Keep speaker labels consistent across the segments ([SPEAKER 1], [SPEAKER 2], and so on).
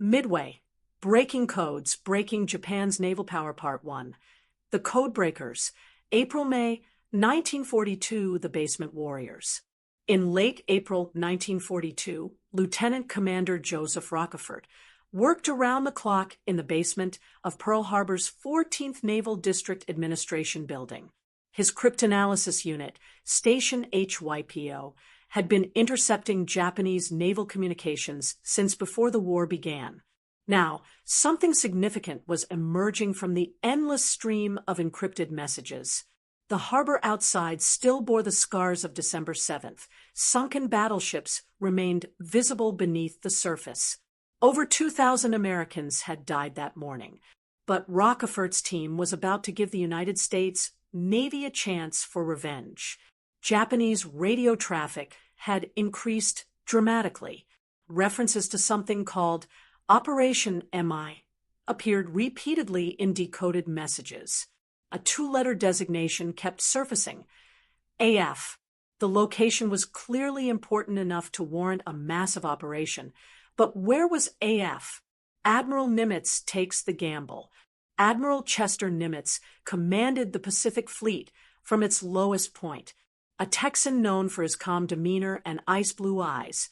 [SPEAKER 1] Midway, Breaking Codes, Breaking Japan's Naval Power Part 1. The Codebreakers, April-May 1942, The Basement Warriors. In late April 1942, Lieutenant Commander Joseph Rochefort worked around the clock in the basement of Pearl Harbor's 14th Naval District Administration Building. His cryptanalysis unit, Station HYPO, had been intercepting Japanese naval communications since before the war began. Now, something significant was emerging from the endless stream of encrypted messages. The harbor outside still bore the scars of December 7th. Sunken battleships remained visible beneath the surface. Over 2,000 Americans had died that morning, but Rochefort's team was about to give the United States Navy a chance for revenge. Japanese radio traffic had increased dramatically. References to something called Operation MI appeared repeatedly in decoded messages. A two-letter designation kept surfacing. AF. The location was clearly important enough to warrant a massive operation. But where was AF? Admiral Nimitz takes the gamble. Admiral Chester Nimitz commanded the Pacific Fleet from its lowest point. A Texan known for his calm demeanor and ice-blue eyes,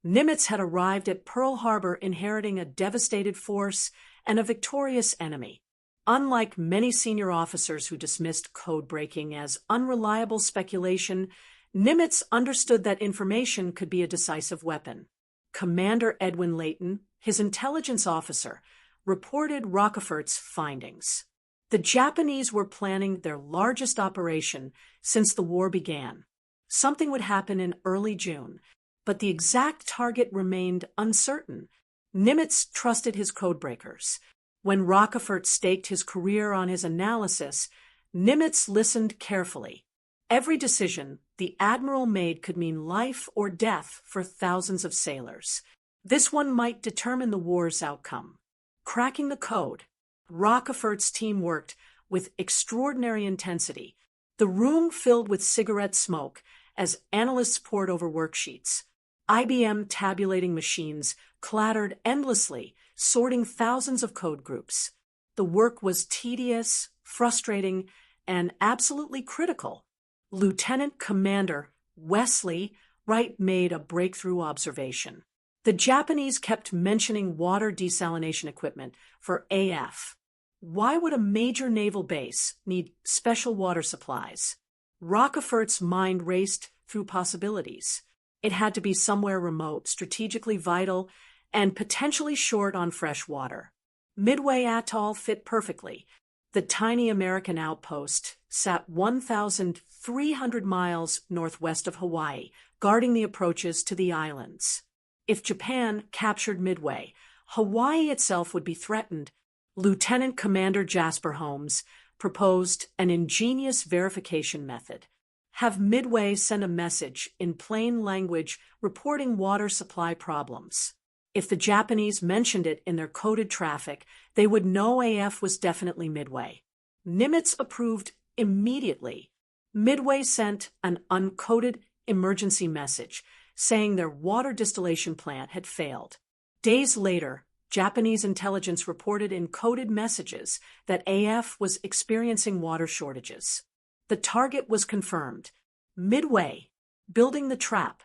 [SPEAKER 1] Nimitz had arrived at Pearl Harbor inheriting a devastated force and a victorious enemy. Unlike many senior officers who dismissed code-breaking as unreliable speculation, Nimitz understood that information could be a decisive weapon. Commander Edwin Layton, his intelligence officer, reported Rochefort's findings. The Japanese were planning their largest operation since the war began. Something would happen in early June, but the exact target remained uncertain. Nimitz trusted his codebreakers. When Rochefort staked his career on his analysis, Nimitz listened carefully. Every decision the admiral made could mean life or death for thousands of sailors. This one might determine the war's outcome. Cracking the code, Rochefort's team worked with extraordinary intensity. The room filled with cigarette smoke as analysts pored over worksheets. IBM tabulating machines clattered endlessly, sorting thousands of code groups. The work was tedious, frustrating, and absolutely critical. Lieutenant Commander Wesley Wright made a breakthrough observation. The Japanese kept mentioning water desalination equipment for AF. Why would a major naval base need special water supplies? Rochefort's mind raced through possibilities. It had to be somewhere remote, strategically vital, and potentially short on fresh water. Midway Atoll fit perfectly. The tiny American outpost sat 1,300 miles northwest of Hawaii, guarding the approaches to the islands. If Japan captured Midway, Hawaii itself would be threatened. Lieutenant Commander Jasper Holmes proposed an ingenious verification method. Have Midway send a message in plain language reporting water supply problems. If the Japanese mentioned it in their coded traffic, they would know AF was definitely Midway. Nimitz approved immediately. Midway sent an uncoded emergency message saying their water distillation plant had failed. Days later, Japanese intelligence reported in coded messages that AF was experiencing water shortages. The target was confirmed. Midway, building the trap.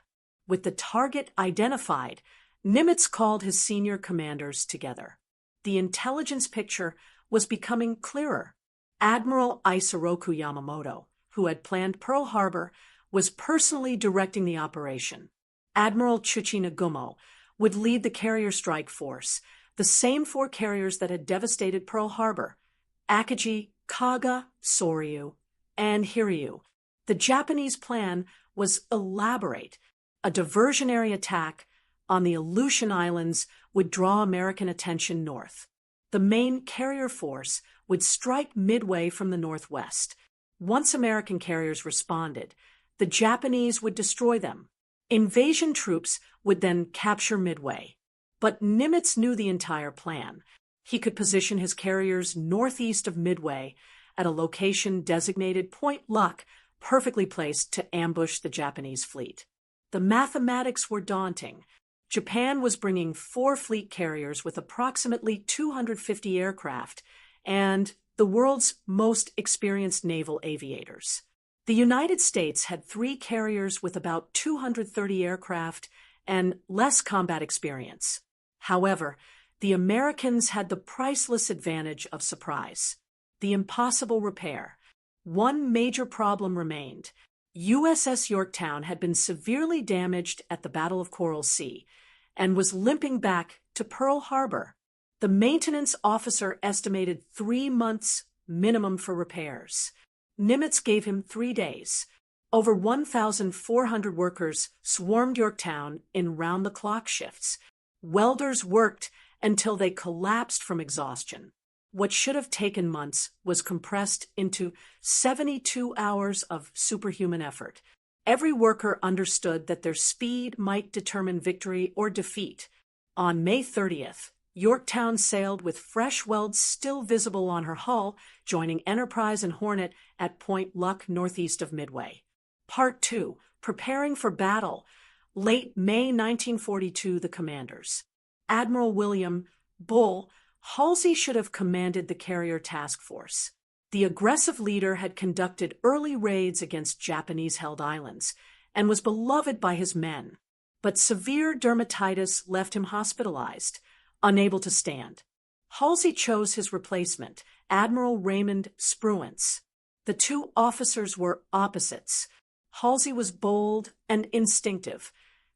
[SPEAKER 1] With the target identified, Nimitz called his senior commanders together. The intelligence picture was becoming clearer. Admiral Isoroku Yamamoto, who had planned Pearl Harbor, was personally directing the operation. Admiral Chuchi Nagumo would lead the carrier strike force, the same four carriers that had devastated Pearl Harbor: Akagi, Kaga, Soryu, and Hiryu. The Japanese plan was elaborate. A diversionary attack on the Aleutian Islands would draw American attention north. The main carrier force would strike Midway from the northwest. Once American carriers responded, the Japanese would destroy them. Invasion troops would then capture Midway. But Nimitz knew the entire plan. He could position his carriers northeast of Midway at a location designated Point Luck, perfectly placed to ambush the Japanese fleet. The mathematics were daunting. Japan was bringing 4 fleet carriers with approximately 250 aircraft and the world's most experienced naval aviators. The United States had 3 carriers with about 230 aircraft and less combat experience. However, the Americans had the priceless advantage of surprise, the impossible repair. One major problem remained. USS Yorktown had been severely damaged at the Battle of Coral Sea and was limping back to Pearl Harbor. The maintenance officer estimated 3 months minimum for repairs. Nimitz gave him 3 days. Over 1,400 workers swarmed Yorktown in round-the-clock shifts. Welders worked until they collapsed from exhaustion. What should have taken months was compressed into 72 hours of superhuman effort. Every worker understood that their speed might determine victory or defeat. On May 30th, Yorktown sailed with fresh welds still visible on her hull, joining Enterprise and Hornet at Point Luck northeast of Midway. Part 2. Preparing for Battle. Late May 1942, the commanders. Admiral William Bull Halsey should have commanded the carrier task force. The aggressive leader had conducted early raids against Japanese-held islands and was beloved by his men. But severe dermatitis left him hospitalized, unable to stand. Halsey chose his replacement, Admiral Raymond Spruance. The 2 officers were opposites. Halsey was bold and instinctive.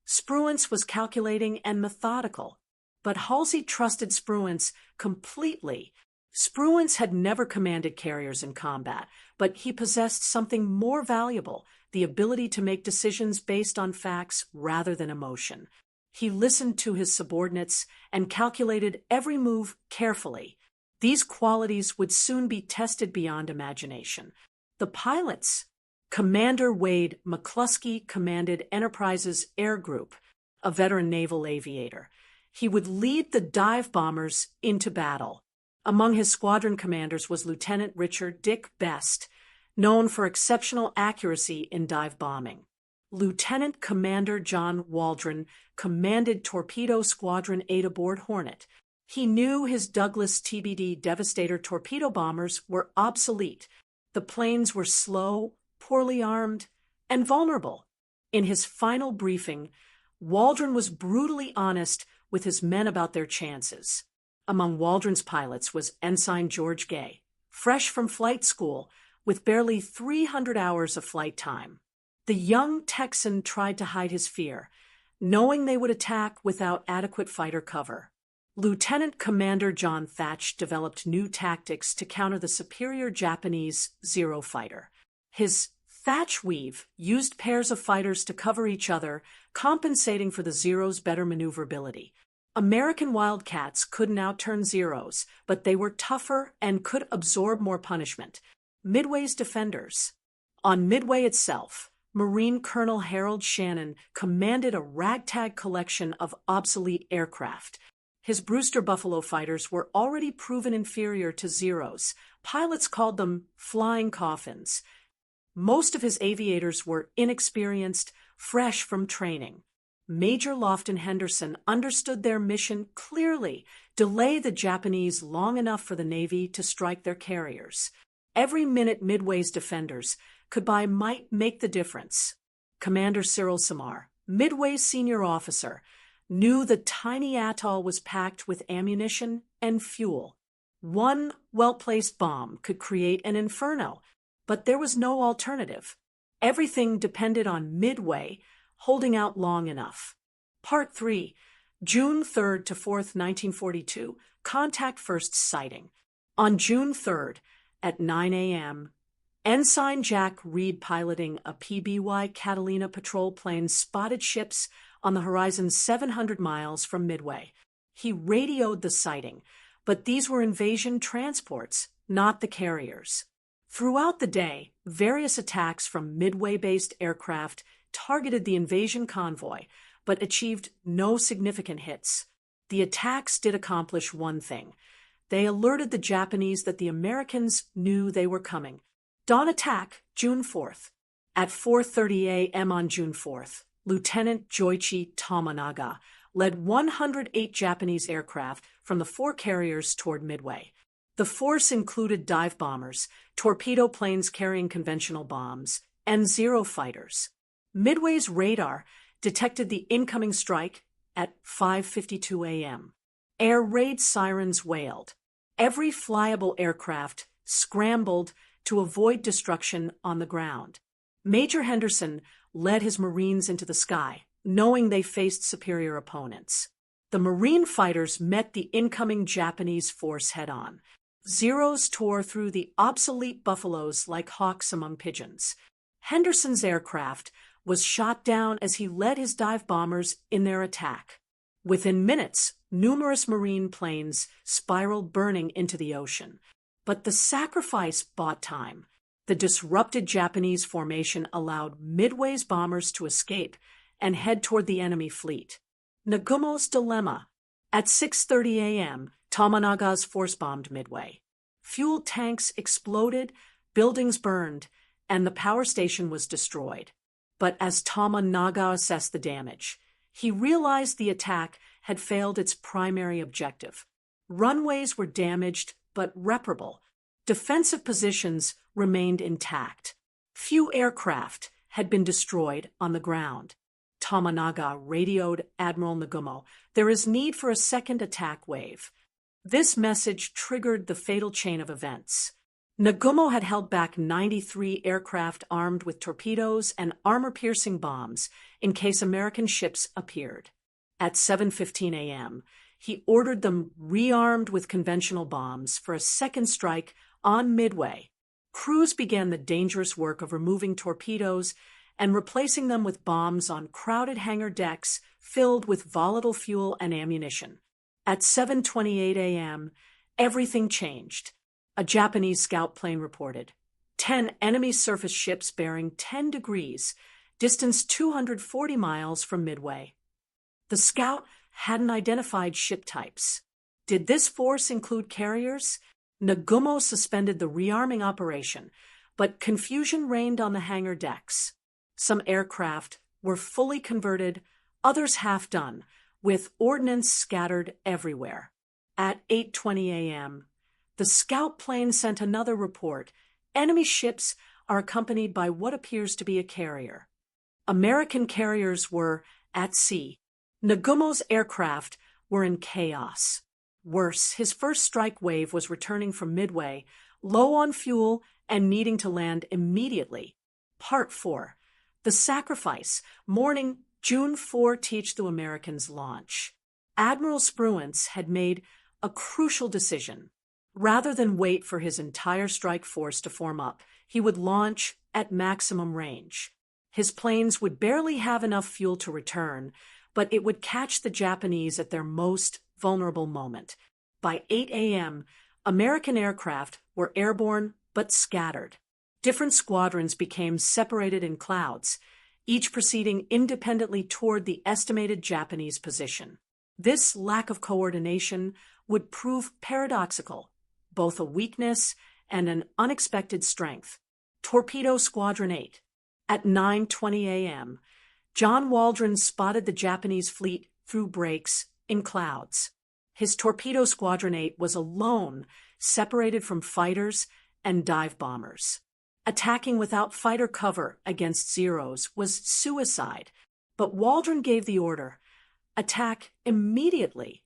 [SPEAKER 1] Spruance was calculating and methodical. But Halsey trusted Spruance completely. Spruance had never commanded carriers in combat, but he possessed something more valuable, the ability to make decisions based on facts rather than emotion. He listened to his subordinates and calculated every move carefully. These qualities would soon be tested beyond imagination. The pilots. Commander Wade McCluskey commanded Enterprise's Air Group, a veteran naval aviator. He would lead the dive bombers into battle. Among his squadron commanders was Lieutenant Richard Dick Best, known for exceptional accuracy in dive bombing. Lieutenant Commander John Waldron commanded Torpedo Squadron 8 aboard Hornet. He knew his Douglas TBD Devastator torpedo bombers were obsolete. The planes were slow, poorly armed, and vulnerable. In his final briefing, Waldron was brutally honest with his men about their chances. Among Waldron's pilots was Ensign George Gay, fresh from flight school, with barely 300 hours of flight time. The young Texan tried to hide his fear, knowing they would attack without adequate fighter cover. Lieutenant Commander John Thatch developed new tactics to counter the superior Japanese Zero fighter. His Thatch weave used pairs of fighters to cover each other, compensating for the Zero's better maneuverability. American Wildcats couldn't outturn Zeros, but they were tougher and could absorb more punishment. Midway's defenders. On Midway itself, Marine Colonel Harold Shannon commanded a ragtag collection of obsolete aircraft. His Brewster Buffalo fighters were already proven inferior to Zeros. Pilots called them flying coffins. Most of his aviators were inexperienced, fresh from training. Major Lofton Henderson understood their mission clearly: delay the Japanese long enough for the Navy to strike their carriers. Every minute Midway's defenders could buy might make the difference. Commander Cyril Samar, Midway's senior officer, knew the tiny atoll was packed with ammunition and fuel. One well-placed bomb could create an inferno, but there was no alternative. Everything depended on Midway holding out long enough. Part 3. June 3rd to 4th, 1942. Contact first sighting. On June 3rd, at 9 a.m., Ensign Jack Reed, piloting a PBY Catalina patrol plane, spotted ships on the horizon 700 miles from Midway. He radioed the sighting, but these were invasion transports, not the carriers. Throughout the day, various attacks from Midway-based aircraft targeted the invasion convoy, but achieved no significant hits. The attacks did accomplish one thing. They alerted the Japanese that the Americans knew they were coming. Dawn attack, June 4th. At 4:30 a.m. on June 4th, Lieutenant Joichi Tomonaga led 108 Japanese aircraft from the four carriers toward Midway. The force included dive bombers, torpedo planes carrying conventional bombs, and Zero fighters. Midway's radar detected the incoming strike at 5:52 a.m. Air raid sirens wailed. Every flyable aircraft scrambled to avoid destruction on the ground. Major Henderson led his Marines into the sky, knowing they faced superior opponents. The Marine fighters met the incoming Japanese force head-on. Zeros tore through the obsolete Buffaloes like hawks among pigeons. Henderson's aircraft was shot down as he led his dive bombers in their attack. Within minutes, numerous Marine planes spiraled burning into the ocean. But the sacrifice bought time. The disrupted Japanese formation allowed Midway's bombers to escape and head toward the enemy fleet. Nagumo's dilemma. At 6:30 a.m., Tomonaga's force bombed Midway. Fuel tanks exploded, buildings burned, and the power station was destroyed. But as Tomonaga assessed the damage, he realized the attack had failed its primary objective. Runways were damaged, but reparable. Defensive positions remained intact. Few aircraft had been destroyed on the ground. Tomonaga radioed Admiral Nagumo, "There is need for a second attack wave." This message triggered the fatal chain of events. Nagumo had held back 93 aircraft armed with torpedoes and armor-piercing bombs in case American ships appeared. At 7:15 a.m., he ordered them rearmed with conventional bombs for a second strike on Midway. Crews began the dangerous work of removing torpedoes and replacing them with bombs on crowded hangar decks filled with volatile fuel and ammunition. At 7:28 a.m., everything changed. A Japanese scout plane reported 10 enemy surface ships bearing 10 degrees, distance 240 miles from Midway. The scout hadn't identified ship types. Did this force include carriers? Nagumo suspended the rearming operation, but confusion reigned on the hangar decks. Some aircraft were fully converted, others half done, with ordnance scattered everywhere. At 8:20 a.m., the scout plane sent another report. Enemy ships are accompanied by what appears to be a carrier. American carriers were at sea. Nagumo's aircraft were in chaos. Worse, his first strike wave was returning from Midway, low on fuel and needing to land immediately. Part 4. The Sacrifice. Morning, June 4 teach the Americans launch. Admiral Spruance had made a crucial decision. Rather than wait for his entire strike force to form up, he would launch at maximum range. His planes would barely have enough fuel to return, but it would catch the Japanese at their most vulnerable moment. By 8 a.m., American aircraft were airborne but scattered. Different squadrons became separated in clouds, each proceeding independently toward the estimated Japanese position. This lack of coordination would prove paradoxical, both a weakness and an unexpected strength. Torpedo Squadron 8. At 9:20 a.m., John Waldron spotted the Japanese fleet through breaks in clouds. His Torpedo Squadron 8 was alone, separated from fighters and dive bombers. Attacking without fighter cover against Zeros was suicide, but Waldron gave the order, "Attack immediately."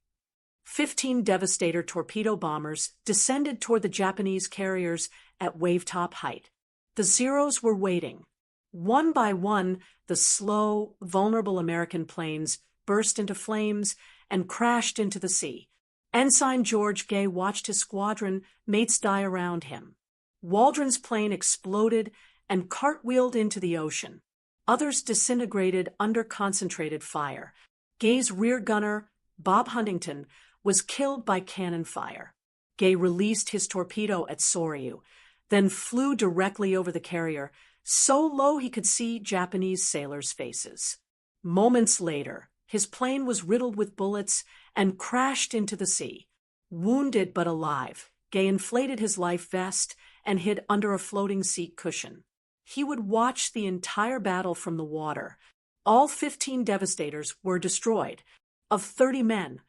[SPEAKER 1] 15 Devastator torpedo bombers descended toward the Japanese carriers at wavetop height. The Zeros were waiting. One by one, the slow, vulnerable American planes burst into flames and crashed into the sea. Ensign George Gay watched his squadron mates die around him. Waldron's plane exploded and cartwheeled into the ocean. Others disintegrated under concentrated fire. Gay's rear gunner, Bob Huntington, was killed by cannon fire. Gay released his torpedo at Soryu, then flew directly over the carrier, so low he could see Japanese sailors' faces. Moments later, his plane was riddled with bullets and crashed into the sea. Wounded but alive, Gay inflated his life vest and hid under a floating seat cushion. He would watch the entire battle from the water. All 15 Devastators were destroyed. Of 30 men,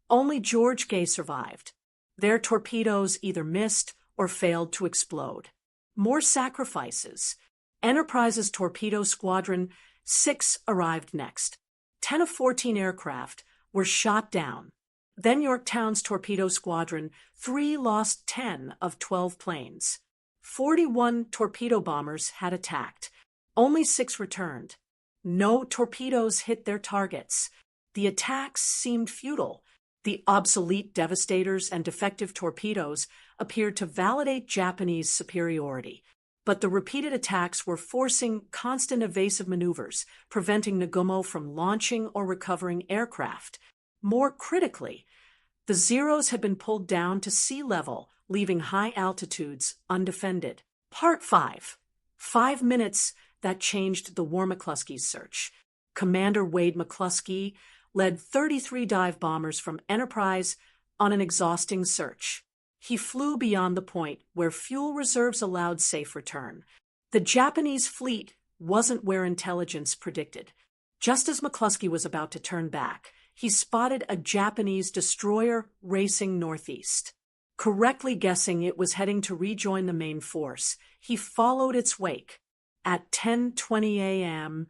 [SPEAKER 1] only George Gay survived. Their torpedoes either missed or failed to explode. More sacrifices. Enterprise's Torpedo Squadron 6 arrived next. 10 of 14 aircraft were shot down. Then Yorktown's Torpedo Squadron 3 lost 10 of 12 planes. 41 torpedo bombers had attacked. Only 6 returned. No torpedoes hit their targets. The attacks seemed futile. The obsolete Devastators and defective torpedoes appeared to validate Japanese superiority. But the repeated attacks were forcing constant evasive maneuvers, preventing Nagumo from launching or recovering aircraft. More critically, the Zeros had been pulled down to sea level, leaving high altitudes undefended. Part 5. 5 minutes that changed the War McCluskey's search. Commander Wade McCluskey led 33 dive bombers from Enterprise on an exhausting search. He flew beyond the point where fuel reserves allowed safe return. The Japanese fleet wasn't where intelligence predicted. Just as McCluskey was about to turn back, he spotted a Japanese destroyer racing northeast. Correctly guessing it was heading to rejoin the main force, he followed its wake. At 10:20 a.m.,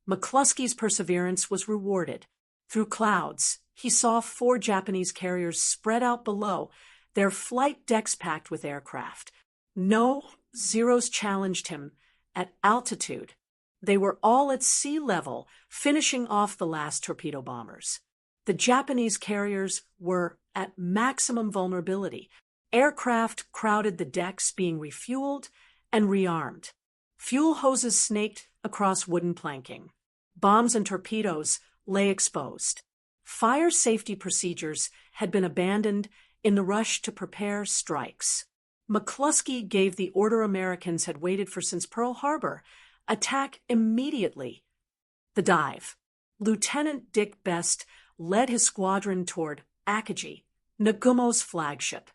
[SPEAKER 1] McCluskey's perseverance was rewarded. Through clouds, he saw 4 Japanese carriers spread out below, their flight decks packed with aircraft. No Zeros challenged him at altitude. They were all at sea level, finishing off the last torpedo bombers. The Japanese carriers were at maximum vulnerability. Aircraft crowded the decks, being refueled and rearmed. Fuel hoses snaked across wooden planking. Bombs and torpedoes lay exposed. Fire safety procedures had been abandoned in the rush to prepare strikes. McCluskey gave the order Americans had waited for since Pearl Harbor: attack immediately. The dive. Lieutenant Dick Best led his squadron toward Akagi, Nagumo's flagship.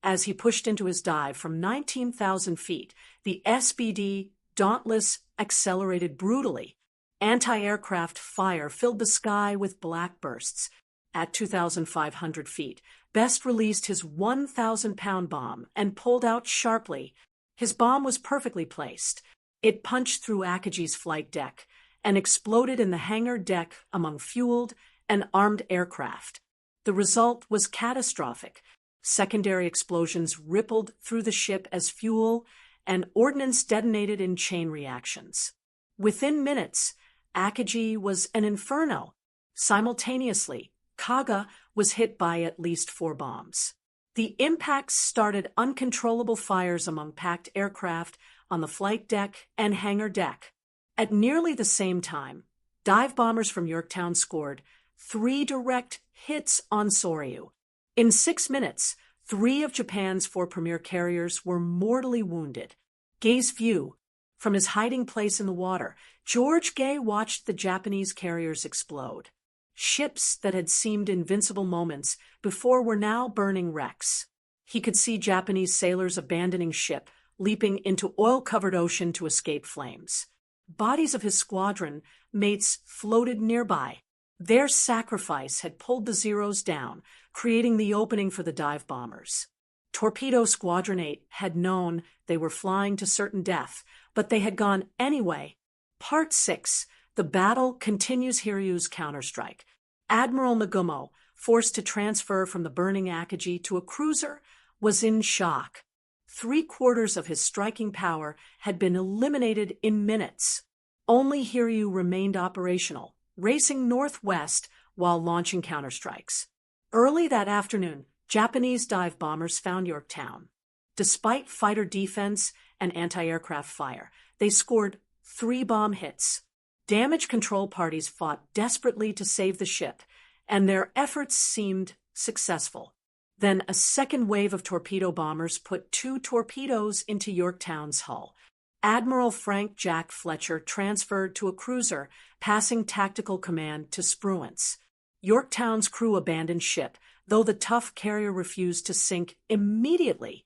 [SPEAKER 1] As he pushed into his dive from 19,000 feet, the SBD Dauntless accelerated brutally. Anti-aircraft fire filled the sky with black bursts. At 2,500 feet, Best released his 1,000-pound bomb and pulled out sharply. His bomb was perfectly placed. It punched through Akagi's flight deck and exploded in the hangar deck among fueled and armed aircraft. The result was catastrophic. Secondary explosions rippled through the ship as fuel and ordnance detonated in chain reactions. Within minutes, Akagi was an inferno. Simultaneously, Kaga was hit by at least 4 bombs. The impacts started uncontrollable fires among packed aircraft on the flight deck and hangar deck. At nearly the same time, dive bombers from Yorktown scored 3 direct hits on Soryu. In 6 minutes, 3 of Japan's 4 premier carriers were mortally wounded. Gay's view. From his hiding place in the water, George Gay watched the Japanese carriers explode. Ships that had seemed invincible moments before were now burning wrecks. He could see Japanese sailors abandoning ship, leaping into oil-covered ocean to escape flames. Bodies of his squadron mates floated nearby. Their sacrifice had pulled the Zeros down, creating the opening for the dive bombers. Torpedo Squadron 8 had known they were flying to certain death, but they had gone anyway. Part 6. The battle continues. Hiryu's counterstrike. Admiral Nagumo, forced to transfer from the burning Akagi to a cruiser, was in shock. 3/4 of his striking power had been eliminated in minutes. Only Hiryu remained operational, racing northwest while launching counterstrikes. Early that afternoon, Japanese dive bombers found Yorktown. Despite fighter defense and anti-aircraft fire, they scored 3 bomb hits. Damage control parties fought desperately to save the ship, and their efforts seemed successful. Then a second wave of torpedo bombers put 2 torpedoes into Yorktown's hull. Admiral Frank Jack Fletcher transferred to a cruiser, passing tactical command to Spruance. Yorktown's crew abandoned ship, though the tough carrier refused to sink immediately.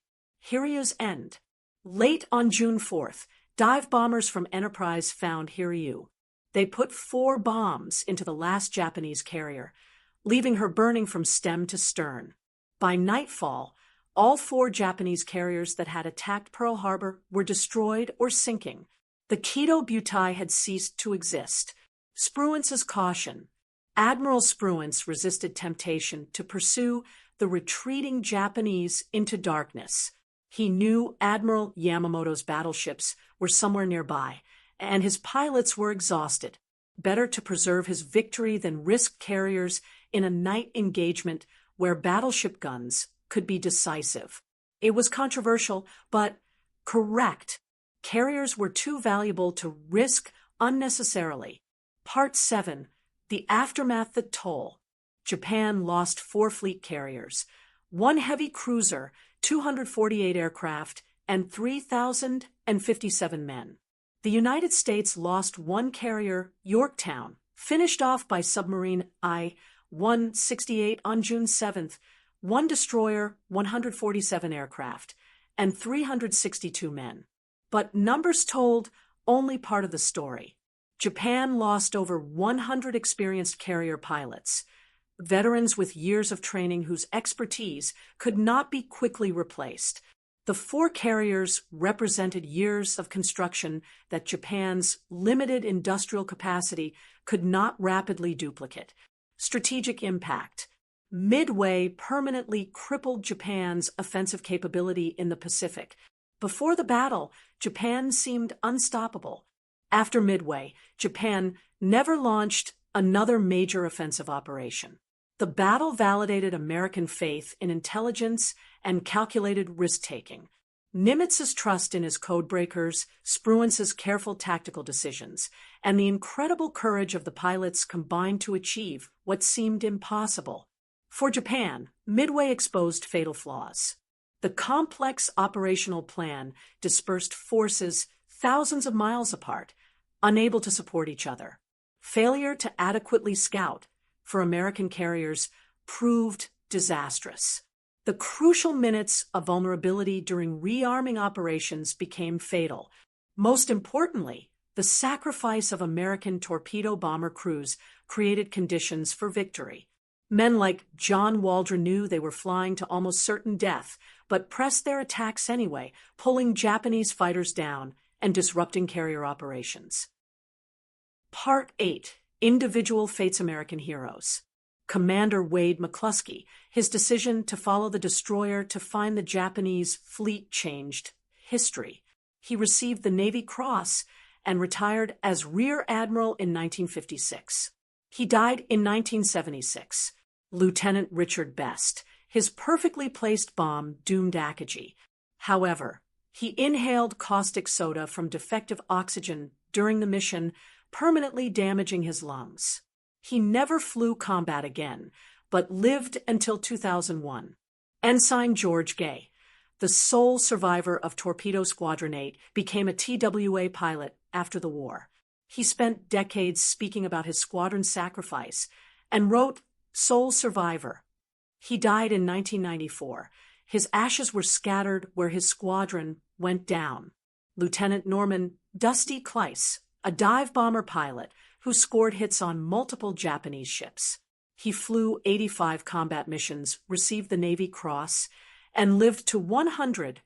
[SPEAKER 1] Hiryu's end. Late on June 4th, dive bombers from Enterprise found Hiryu. They put 4 bombs into the last Japanese carrier. leaving her burning from stem to stern. By nightfall, all 4 Japanese carriers that had attacked Pearl Harbor were destroyed or sinking. The Kido Butai had ceased to exist. Spruance's caution. Admiral Spruance resisted temptation to pursue the retreating Japanese into darkness. He knew Admiral Yamamoto's battleships were somewhere nearby, and his pilots were exhausted. Better to preserve his victory than risk carriers in a night engagement where battleship guns could be decisive. It was controversial, but correct. Carriers were too valuable to risk unnecessarily. Part 7. The Aftermath. The toll. Japan lost 4 fleet carriers, 1 heavy cruiser, 248 aircraft, and 3,057 men. The United States lost 1 carrier, Yorktown, finished off by submarine I-168 on June 7th, 1 destroyer, 147 aircraft, and 362 men. But numbers told only part of the story. Japan lost over 100 experienced carrier pilots, veterans with years of training whose expertise could not be quickly replaced. The 4 carriers represented years of construction that Japan's limited industrial capacity could not rapidly duplicate. Strategic impact. Midway permanently crippled Japan's offensive capability in the Pacific. Before the battle, Japan seemed unstoppable. After Midway, Japan never launched another major offensive operation. The battle validated American faith in intelligence and calculated risk-taking. Nimitz's trust in his codebreakers, Spruance's careful tactical decisions, and the incredible courage of the pilots combined to achieve what seemed impossible. For Japan, Midway exposed fatal flaws. The complex operational plan dispersed forces thousands of miles apart, unable to support each other. Failure to adequately scout for American carriers proved disastrous. The crucial minutes of vulnerability during rearming operations became fatal. Most importantly, the sacrifice of American torpedo bomber crews created conditions for victory. Men like John Waldron knew they were flying to almost certain death, but pressed their attacks anyway, pulling Japanese fighters down and disrupting carrier operations. Part 8. Individual Fates. American Heroes. Commander Wade McCluskey. His decision to follow the destroyer to find the Japanese fleet changed history. He received the Navy Cross and retired as Rear Admiral in 1956. He died in 1976. Lieutenant Richard Best. His perfectly placed bomb doomed Akagi. However, he inhaled caustic soda from defective oxygen during the mission, permanently damaging his lungs. He never flew combat again, but lived until 2001. Ensign George Gay, the sole survivor of Torpedo Squadron 8, became a TWA pilot after the war. He spent decades speaking about his squadron's sacrifice and wrote Sole Survivor. He died in 1994. His ashes were scattered where his squadron went down. Lieutenant Norman Dusty Kleiss, a dive bomber pilot who scored hits on multiple Japanese ships. He flew 85 combat missions, received the Navy Cross, and lived to 100,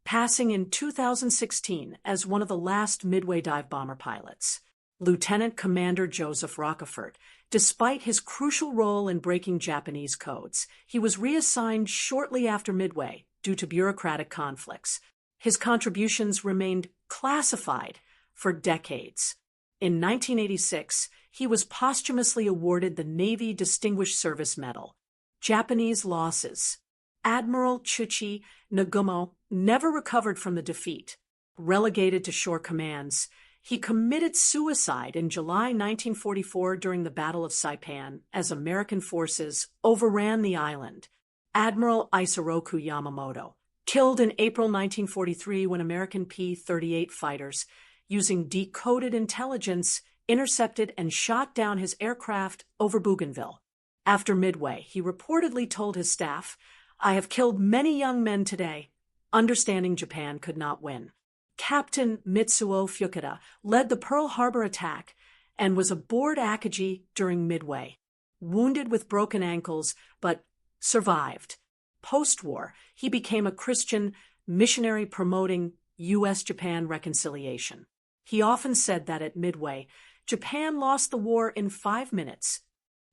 [SPEAKER 1] passing in 2016 as one of the last Midway dive bomber pilots. Lieutenant Commander Joseph Rochefort. Despite his crucial role in breaking Japanese codes, he was reassigned shortly after Midway due to bureaucratic conflicts. His contributions remained classified for decades. In 1986, he was posthumously awarded the Navy Distinguished Service Medal. Japanese losses. Admiral Chuchi Nagumo never recovered from the defeat. Relegated to shore commands, he committed suicide in July 1944 during the Battle of Saipan as American forces overran the island. Admiral Isoroku Yamamoto, killed in April 1943 when American P-38 fighters, using decoded intelligence, intercepted and shot down his aircraft over Bougainville. After Midway, he reportedly told his staff, "I have killed many young men today," understanding Japan could not win. Captain Mitsuo Fukuda led the Pearl Harbor attack and was aboard Akagi during Midway. wounded with broken ankles, but survived. Post-war, he became a Christian missionary promoting U.S.-Japan reconciliation. He often said that at Midway, Japan lost the war in 5 minutes.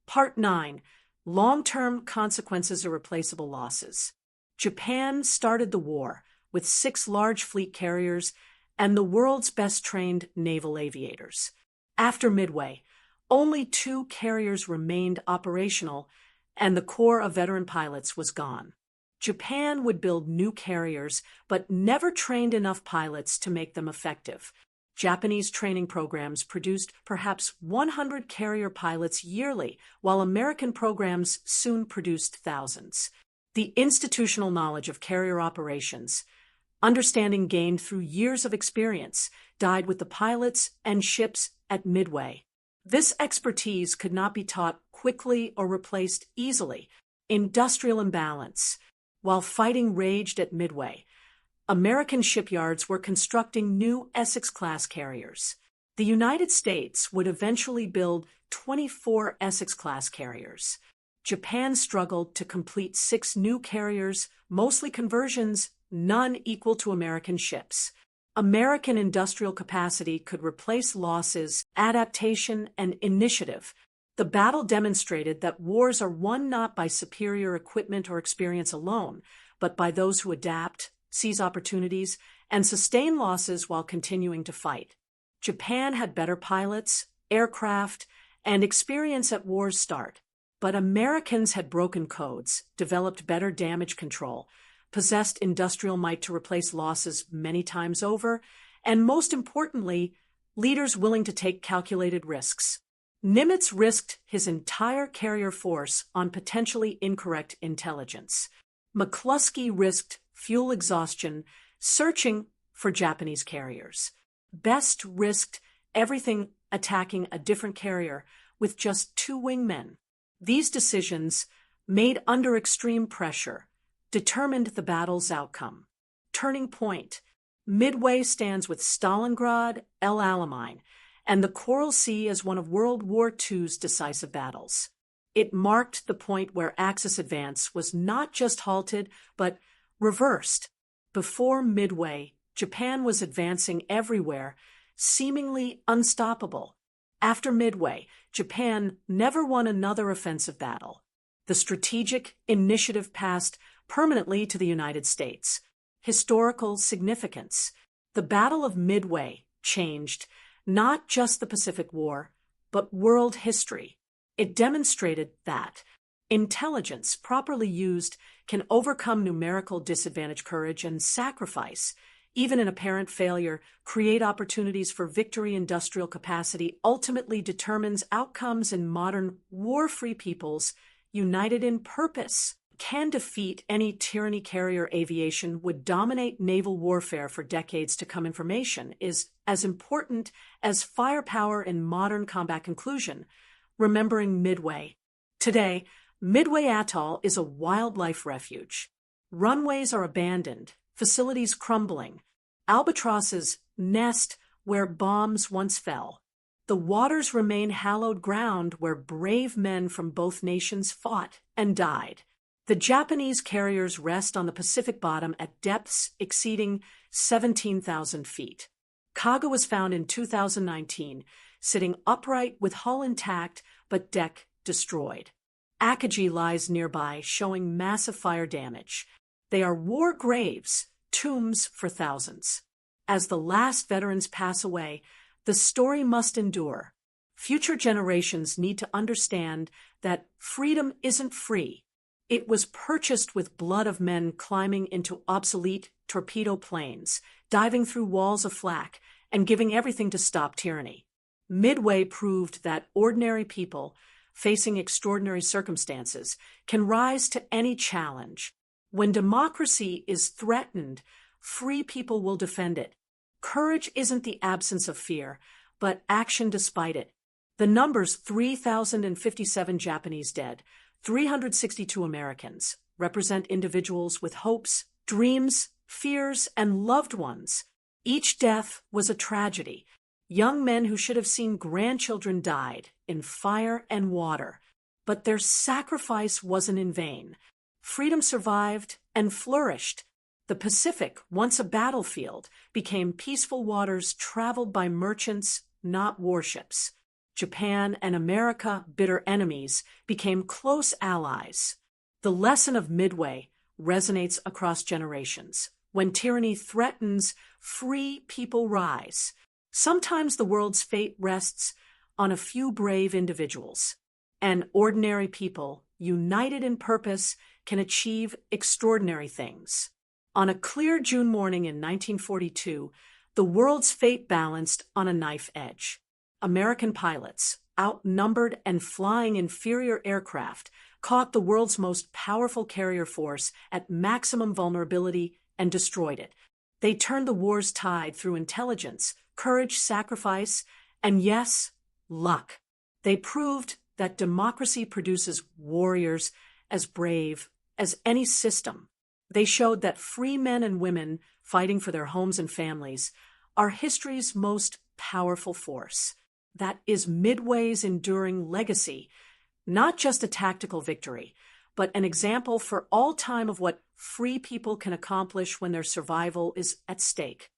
[SPEAKER 1] Part 9. Long-term consequences of irreplaceable losses. Japan started the war with 6 large fleet carriers and the world's best-trained naval aviators. After Midway, only 2 carriers remained operational, and the corps of veteran pilots was gone. Japan would build new carriers, but never trained enough pilots to make them effective. Japanese training programs produced perhaps 100 carrier pilots yearly, while American programs soon produced thousands. The institutional knowledge of carrier operations, understanding gained through years of experience, died with the pilots and ships at Midway. This expertise could not be taught quickly or replaced easily. Industrial imbalance. While fighting raged at Midway, American shipyards were constructing new Essex-class carriers. The United States would eventually build 24 Essex-class carriers. Japan struggled to complete 6 new carriers, mostly conversions, none equal to American ships. American industrial capacity could replace losses, adaptation, and initiative. The battle demonstrated that wars are won not by superior equipment or experience alone, but by those who adapt, seize opportunities, and sustain losses while continuing to fight. Japan had better pilots, aircraft, and experience at war's start, but Americans had broken codes, developed better damage control, possessed industrial might to replace losses many times over, and most importantly, leaders willing to take calculated risks. Nimitz risked his entire carrier force on potentially incorrect intelligence. McCluskey risked fuel exhaustion, searching for Japanese carriers. Best risked everything attacking a different carrier with just 2 wingmen. These decisions, made under extreme pressure, determined the battle's outcome. Turning point. Midway stands with Stalingrad, El Alamein, and the Coral Sea as one of World War II's decisive battles. It marked the point where Axis advance was not just halted, but reversed. Before Midway, Japan was advancing everywhere, seemingly unstoppable. After Midway, Japan never won another offensive battle. The strategic initiative passed permanently to the United States. Historical significance. The Battle of Midway changed not just the Pacific War, but world history. It demonstrated that intelligence, properly used, can overcome numerical disadvantage, courage, and sacrifice. Even in apparent failure, create opportunities for victory. Industrial capacity ultimately determines outcomes in modern war-free peoples, united in purpose, can defeat any tyranny. Carrier aviation would dominate naval warfare for decades to come. Information is as important as firepower in modern combat. Conclusion. Remembering Midway. Today, Midway Atoll is a wildlife refuge. Runways are abandoned, facilities crumbling, albatrosses nest where bombs once fell. The waters remain hallowed ground where brave men from both nations fought and died. The Japanese carriers rest on the Pacific bottom at depths exceeding 17,000 feet. Kaga was found in 2019, sitting upright with hull intact but deck destroyed. Akagi lies nearby, showing massive fire damage. They are war graves, tombs for thousands. As the last veterans pass away, the story must endure. Future generations need to understand that freedom isn't free. It was purchased with blood of men climbing into obsolete torpedo planes, diving through walls of flak, and giving everything to stop tyranny. Midway proved that ordinary people, facing extraordinary circumstances, can rise to any challenge. When democracy is threatened, free people will defend it. Courage isn't the absence of fear, but action despite it. The numbers 3,057 Japanese dead, 362 Americans, represent individuals with hopes, dreams, fears, and loved ones. Each death was a tragedy. Young men who should have seen grandchildren died in fire and water. But their sacrifice wasn't in vain. Freedom survived and flourished. The Pacific, once a battlefield, became peaceful waters traveled by merchants, not warships. Japan and America, bitter enemies, became close allies. The lesson of Midway resonates across generations. When tyranny threatens, free people rise. Sometimes the world's fate rests on a few brave individuals. And ordinary people, united in purpose, can achieve extraordinary things. On a clear June morning in 1942, the world's fate balanced on a knife edge. American pilots, outnumbered and flying inferior aircraft, caught the world's most powerful carrier force at maximum vulnerability and destroyed it. They turned the war's tide through intelligence, courage, sacrifice, and yes, luck. They proved that democracy produces warriors as brave as any system. They showed that free men and women fighting for their homes and families are history's most powerful force. That is Midway's enduring legacy, not just a tactical victory, but an example for all time of what free people can accomplish when their survival is at stake.